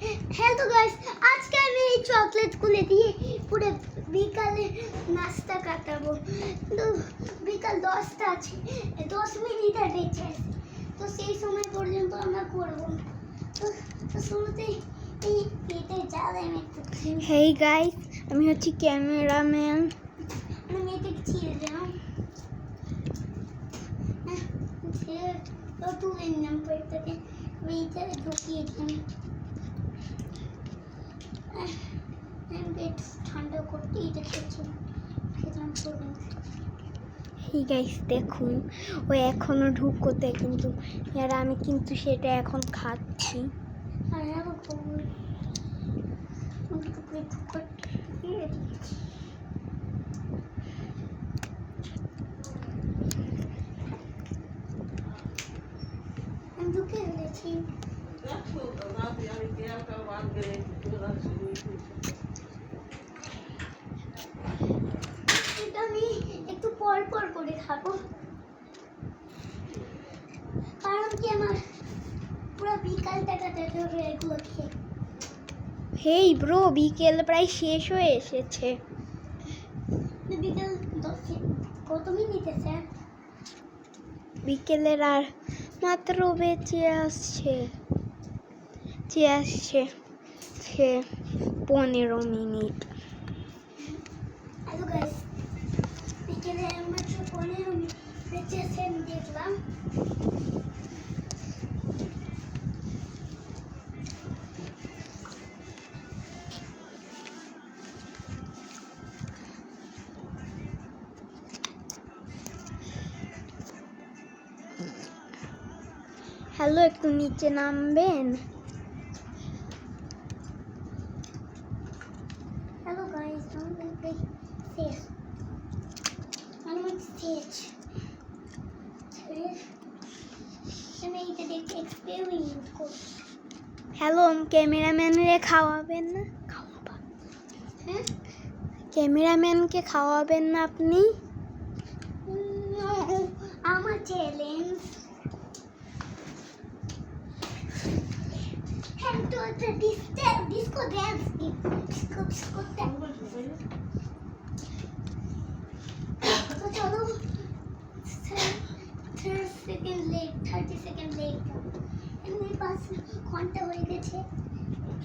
Hello guys, आज का मैं चॉकलेट को लेती है पूरे বিকালে নাস্তা কাটাবো। তো বিকাল 10টা আছে, 10 মিনিট বেঁচে আছে, তো সেই সময় পর্যন্ত আমরা করব। তো শুরুতে এই পেটে জ্বালা একটু। হেই গাইস, আমি হচ্ছি ক্যামেরাম্যান। আমি এটা ছিঁড়ে দিলাম, তো তুলে নিলাম পেটটাকে, এইটা ঢুকিয়ে দিলাম। পেট ঠান্ডা করতে এটা খেলাম। হেই গাইস, দেখুন ও এখনো ঢুকোতে, কিন্তু আর আমি কিন্তু সেটা এখন খাচ্ছি। আর আমার খবর টুকরে ঢুকতে দিয়ে দিয়েছি। আমি ঢুকে ফেলেছি। আমি একটু পর পর করে খাবো, কারণ কি আমার পুরো বিকালটা কাটাতে হবে এগুলো খেয়ে। হেই ব্রো, বিকেল প্রায় শেষ হয়ে এসেছে। বিকেল 10 কত মিনিটে স্যার? বিকেলের আর মাত্র বেঁচে আসছে 15 মিনিট। হ্যালো গাইস, বিকেলে মাত্র 15 মিনিট বেঁচে আছে, আমি দেখলাম। হ্যালো, একটু নিচে নামবেন? হ্যালো গাইস, আমি শেষ। আমি এটা দেখে এক্সপেরিমেন্ট করছি। হ্যালো, ক্যামেরাম্যানরে খাওয়াবেন না? হ্যাঁ, ক্যামেরাম্যানকে খাওয়াবেন না আপনি? আমার চ্যালেঞ্জ। তো এটা ডিস্কো ড্যান্স, ডিস্কো তো চলো 30 সেকেন্ড লেট। এমনি 5 ঘন্টা হয়ে গেছে,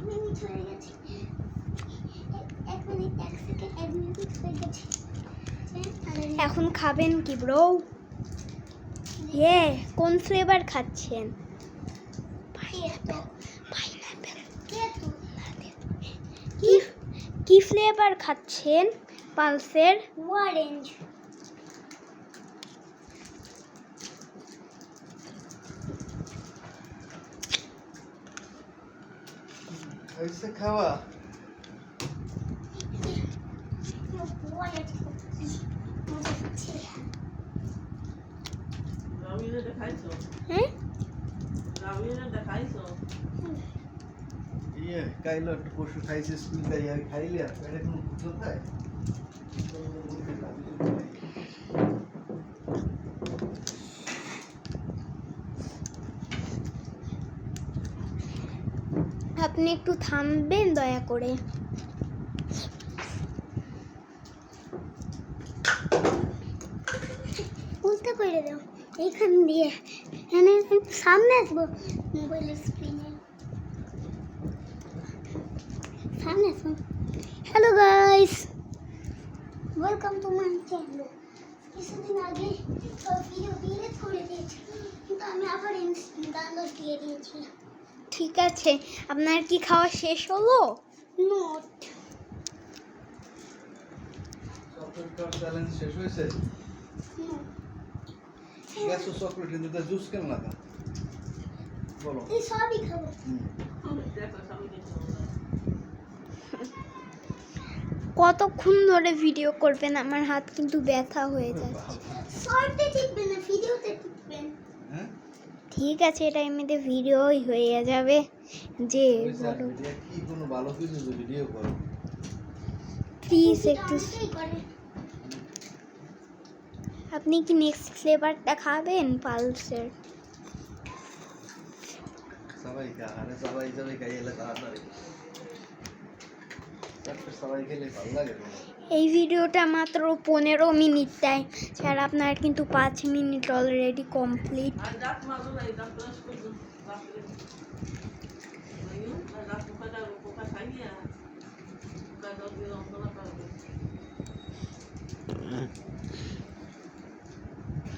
মিনিট হয়ে গেছে, 1 মিনিট 1 সেকেন্ড 1 মিনিট হয়ে গেছে। এখন খাবেন কি ব্রো? কোন ফ্লেভার খাচ্ছেন? কি ফ্লেভার খাচ্ছেন পালসের? অরেঞ্জ। ऐसे खावा ये काइलो একটু পশু খাইছে স্কুল থেকে আর খাইলে আর পেটে কোনো ভুল থাকে। আপনি একটু থামবেন দয়া করে? উল্টা করে দাও এইখান দিয়ে, এখানে সামনে আসবো মোবাইলের স্ক্রিনে, সামনে আসবো। Hello guys, welcome to my channel. কিছুদিন আগে ভিডিও ডিলিট করে দিয়েছি, কিন্তু আমি আবার ডাউনলোড দিয়ে দিয়েছি। ঠিক আছে, আপনার কি খাওয়া শেষ হলো? নোট চকলেট চ্যালেঞ্জ শেষ হয়েছে। গেছো চকলেট কিন্তু জুস কেন না বলো? এই সবই খাবো। কতক্ষণ ধরে ভিডিও করবেন? আমার হাত কিন্তু ব্যথা হয়ে যাচ্ছে। শর্টে টিপবেন না, ভিডিওতে টিপবেন। হ্যাঁ, ঠিক আছে, এটা এমনিতে ভিডিওই হয়ে যাবে। যে কি কোনো ভালো কিছু ভিডিও করো প্লিজ একটু। অনেকেই করে। আপনি কি নেক্সট ফ্লেভারটা খাবেন পালসের? সবাই খা, আরে সবাই খাই এলে তাড়াতাড়ি তারপর সবাই খেলে ভালো লাগে না। এই ভিডিওটা মাত্র 15 মিনিট তাই স্যার আপনার কিন্তু 5 মিনিট অলরেডি কমপ্লিট।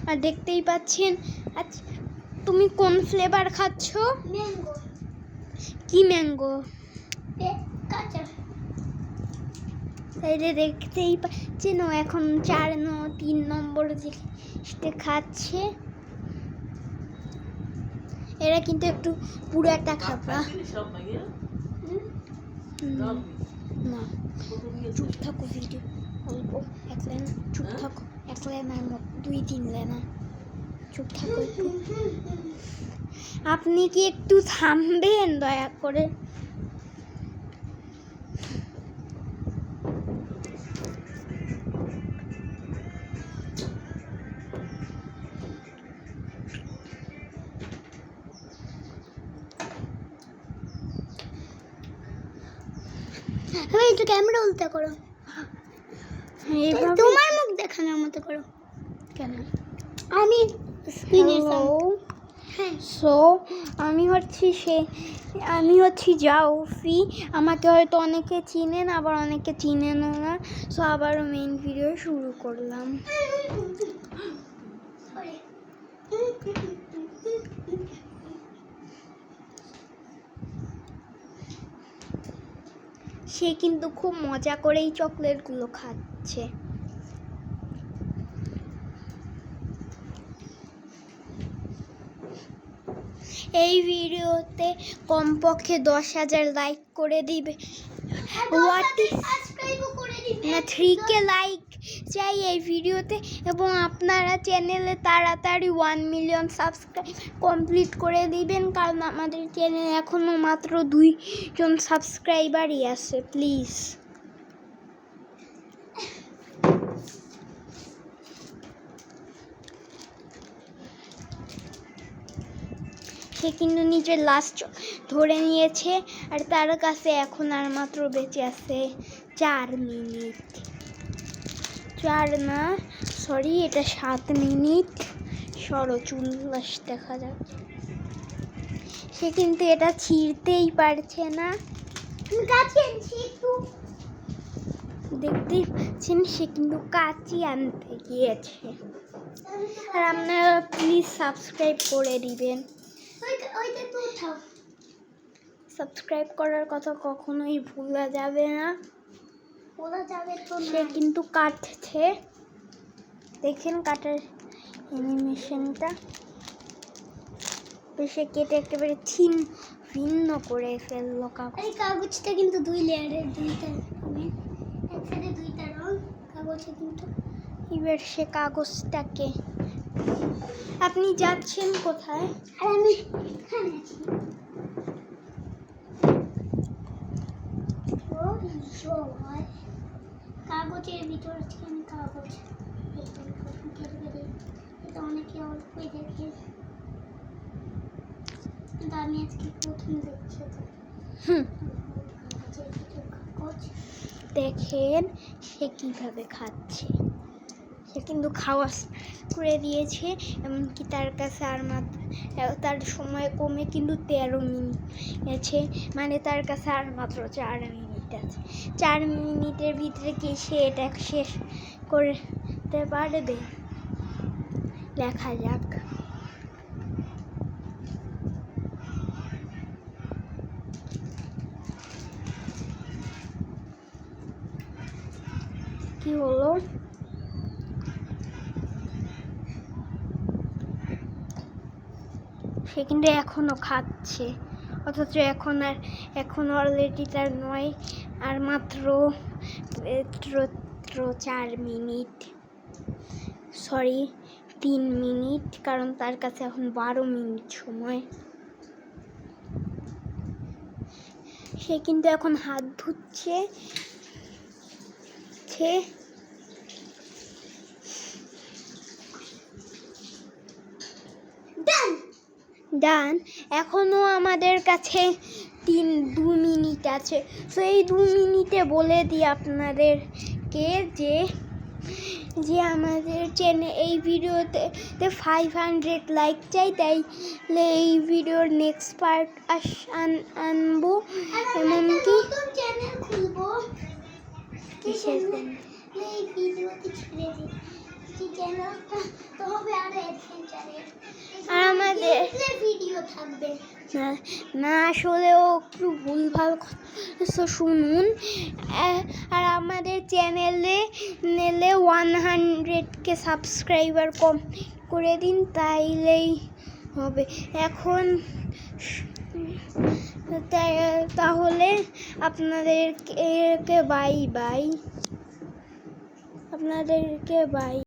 আর দেখতেই পাচ্ছেন। আচ্ছা তুমি কোন ফ্লেভার খাচ্ছ? ম্যাঙ্গো কি ম্যাঙ্গো? কাঁচা তাইলে দেখতেই পাচ্ছেন ও এখন 3 নম্বর জিনিসটা খাচ্ছে। এরা কিন্তু একটু পুরো একটা খাবা না, চুপ থাকো, ভিডিও অল্প এক লাইন, চুপ থাকো এক লাইন আর 2-3 লাইন, চুপ থাকো একটু। আপনি কি একটু থামবেন দয়া করে? আমি একটু ক্যামেরা উল্টা করো, এইভাবে তোমার মুখ দেখানোর মতো করো। কেন? আমি স্ক্রিনের Hello. হ্যাঁ সো আমি হচ্ছি জাউফি। আমাকে হয়তো অনেকে চিনেন, আবার অনেকে চিনেন না। সো আবার মেইন ভিডিও শুরু করলাম। সে কিন্তু খুব মজা করেই চকলেটগুলো খাচ্ছে। এই ভিডিওতে কমপক্ষে 10,000 লাইক করে দিবে। না 3K লাইক চাই এই ভিডিওতে, এবং আপনারা চ্যানেলে তাড়াতাড়ি 1 মিলিয়ন সাবস্ক্রাইব কমপ্লিট করে দিবেন, কারণ আমাদের চ্যানেলে এখনও মাত্র 2 জন সাবস্ক্রাইবারই আছে। প্লিজ সে কিন্তু নিজের লাস্ট ধরে নিয়েছে, আর তার কাছে এখন আর মাত্র বেঁচে আছে 4 মিনিট। 4 না, সরি, এটা 7 মিনিট। চুল্লাস দেখা যাচ্ছে। সে কিন্তু এটা ছিঁড়তেই পারছে না। দেখতেই পাচ্ছেন সে কিন্তু কাঁচি আনতে গিয়েছে। আর আপনারা প্লিজ সাবস্ক্রাইব করে দিবেন। সাবস্ক্রাইব করার কথা কখনোই ভুলা যাবে না। সে কিন্তু কাটছে, দেখেন কাটার অ্যানিমেশনটা। সে কেটে একেবারে ভিন্ন করে ফেললো কাগজ। এই কাগজটা কিন্তু 2 লেয়ারের, 2টা এক সাইডে 2টা রং কাগজে কিন্তু। এবার সে কাগজটাকে, আপনি যাচ্ছেন কোথায়? আর আমি এখানে আছি। কাগজের ভিতর আজকে আমি কাগজ এটা অনেকে অল্পই দেখে, কিন্তু আমি আজকে প্রথম দেখছি। কাগজের ভিতর কাগজ দেখেন সে কিভাবে খাচ্ছে। সে কিন্তু খাওয়া করে দিয়েছে, এমনকি তার কাছে আর মাত্র তার সময় কমে কিন্তু 13 মিনিট আছে, মানে তার কাছে আর মাত্র 4 মিনিট আছে। 4 মিনিটের ভিতরে কি সে এটা শেষ করতে পারবে? দেখা যাক। কি হলো? সে কিন্তু এখনো খাচ্ছে, অথচ এখন অলরেডি তার 9 আর মাত্র 4 মিনিট, সরি 3 মিনিট, কারণ তার কাছে এখন 12 মিনিট সময়। সে কিন্তু এখন হাত ধুচ্ছে। ডান। এখনও আমাদের কাছে 2 মিনিট আছে। তো এই 2 মিনিটে বলে দিই আপনাদেরকে যে আমাদের চ্যানেল এই ভিডিওতে 500 লাইক চাই, তাইলে এই ভিডিওর নেক্সট পার্ট আনবো। আর আমরা একটা এমনকি নতুন চ্যানেল খুলবো। কিসের এই ভিডিওতে ছেড়ে দিই কি চ্যানেলটা তো হবে আর অ্যাডভেঞ্চারের আর আমাদের ভিডিও থাকবে। না আসলেও একটু ভুলভাল কথা শুনুন। আর আমাদের চ্যানেলে 100কে সাবস্ক্রাইবার কম করে দিন, তাইলেই হবে। এখন তাহলে আপনাদেরকে বাই।